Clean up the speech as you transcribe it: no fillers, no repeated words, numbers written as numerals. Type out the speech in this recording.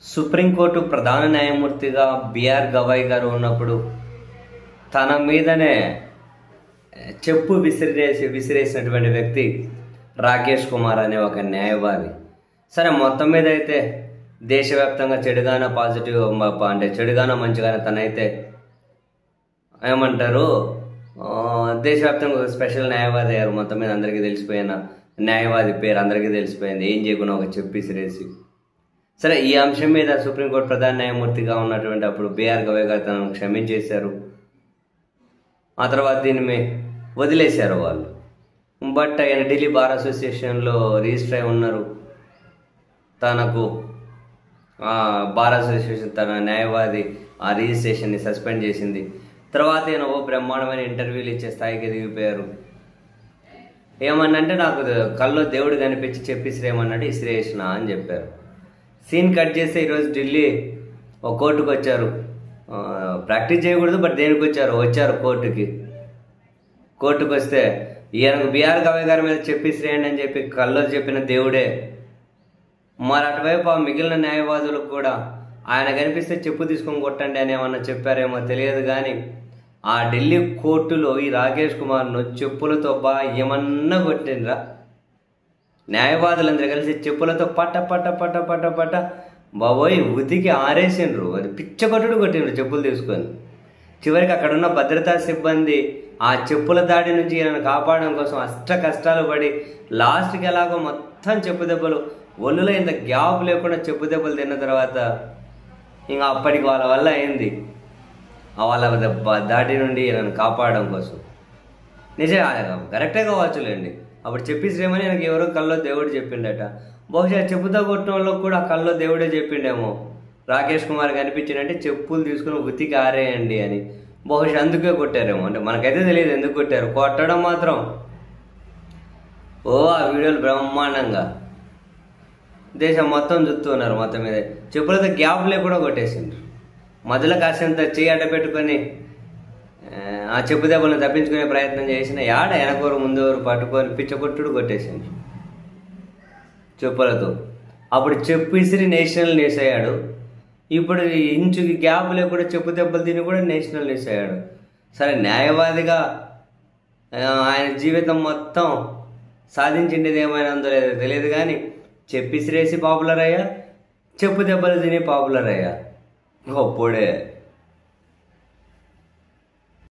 Supreme court ప్రధాన న్యాయమూర్తిగా BR Gavai గారు ఉన్నప్పుడు తన మీదనే చెప్పు విసిరేసినటువంటి వ్యక్తి రాకేష్ కుమార్ అనే ఒక న్యాయవాది. సరే, మొత్తం మీద అయితే దేశవ్యాప్తంగా చెడుగానో పాజిటివ్ అంటే చెడుగానో మంచిగానో తనైతే ఏమంటారు దేశవ్యాప్తంగా ఒక స్పెషల్ న్యాయవాది అయ్యారు. మొత్తం మీద అందరికీ తెలిసిపోయిన న్యాయవాది పేరు అందరికీ తెలిసిపోయింది. ఏం చేయకుండా ఒక చెప్పు విసిరేసి. సరే, ఈ అంశం మీద సుప్రీంకోర్టు ప్రధాన న్యాయమూర్తిగా ఉన్నటువంటి అప్పుడు బిఆర్ గవాయ్ గారు తనను క్షమించేశారు. ఆ తర్వాత దీన్ని వదిలేశారు వాళ్ళు. బట్ ఆయన ఢిల్లీ బార్ అసోసియేషన్లో రిజిస్టర్ అయి ఉన్నారు. తనకు బార్ అసోసియేషన్ తన న్యాయవాది ఆ రిజిస్ట్రేషన్ని సస్పెండ్ చేసింది. తర్వాత ఈయన బ్రహ్మాండమైన ఇంటర్వ్యూలు ఇచ్చే స్థాయికి ఎదిగిపోయారు. ఏమన్నంటే, నాకు కల్లో దేవుడు కనిపించి చెప్పిసిరేమన్నాడు, ఇసిరేసిన అని చెప్పారు. సీన్ కట్ చేస్తే ఈరోజు ఢిల్లీ ఒక కోర్టుకు వచ్చారు. ప్రాక్టీస్ చేయకూడదు, బట్ దేనికి వచ్చారు కోర్టుకు వస్తే ఈయనకు బిఆర్ గవాయ్ గారి మీద చెప్పిసిరేయండి అని చెప్పి కల్లో చెప్పిన దేవుడే మరి అటువైపు ఆ మిగిలిన న్యాయవాదులకు కూడా ఆయన కనిపిస్తే చెప్పు తీసుకొని కొట్టండి అని ఏమన్నా చెప్పారేమో తెలియదు. కానీ ఆ ఢిల్లీ కోర్టులో ఈ రాకేష్ కుమార్ను చెప్పులతో ఏమన్నా కొట్టిండ్రా. న్యాయవాదులందరూ కలిసి చెప్పులతో పట్ట పట్ట పట్ట పట్ట పట్ట బాబోయ్ ఉతికి ఆరేసిండ్రు. అది పిచ్చకొట్టుడు కొట్టిండ్రు చెప్పులు తీసుకొని. చివరికి అక్కడున్న భద్రతా సిబ్బంది ఆ చెప్పుల దాడి నుంచి ఈయనను కాపాడడం కోసం అష్ట కష్టాలు పడి లాస్ట్కి ఎలాగో మొత్తం చెప్పు దెబ్బలు ఒళ్ళులో ఇంత గ్యాప్ లేకుండా చెప్పు దెబ్బలు తిన్న తర్వాత ఇంకా అప్పటికి వాళ్ళ వల్ల అయింది. వాళ్ళ దాడి నుండి ఈయనను కాపాడడం కోసం. నిజంగా కరెక్టే కావచ్చులేండి. అప్పుడు చెప్పిసిరేమని నాకు ఎవరో కల్లో దేవుడు చెప్పిండట. బహుశా చెప్పుతో కొట్టిన వాళ్ళకి కూడా ఆ కల్లో దేవుడే చెప్పిండేమో, రాకేష్ కుమార్ కనిపించిందంటే చెప్పులు తీసుకుని ఉతికి ఆరేయండి అని. బహుశా అందుకే కొట్టారేమో, అంటే మనకైతే తెలియదు ఎందుకు కొట్టారు. కొట్టడం మాత్రం ఆ వీడియోలు బ్రహ్మాండంగా దేశం మొత్తం చూస్తున్నారు. మొత్తం మీద చెప్పులతో గ్యాప్ లేకుండా కొట్టేసిండ్రు. మధ్యలో కాసేంత చెయ్యి అడ్డ పెట్టుకొని ఆ చెప్పు దెబ్బలను తప్పించుకునే ప్రయత్నం చేసిన వెనకూరు ముందూరు పట్టుకొని పిచ్చకొట్టుడు కొట్టేసిండ్రు చెప్పులతో. అప్పుడు చెప్పు ఇసిరి నేషనల్ న్యూస్ అయ్యాడు. ఇప్పుడు ఇంచుకి గ్యాప్ లేకుండా చెప్పు దెబ్బలు తిని కూడా నేషనల్ న్యూస్ అయ్యాడు. సరే, న్యాయవాదిగా ఆయన జీవితం మొత్తం సాధించిండేది ఏమైనా ఉందో లేదో తెలియదు. కానీ చెప్పిసిరేసి పాపులర్ అయ్యా, చెప్పు దెబ్బలు తిని పాపులర్ అయ్యా. గొప్పోడే.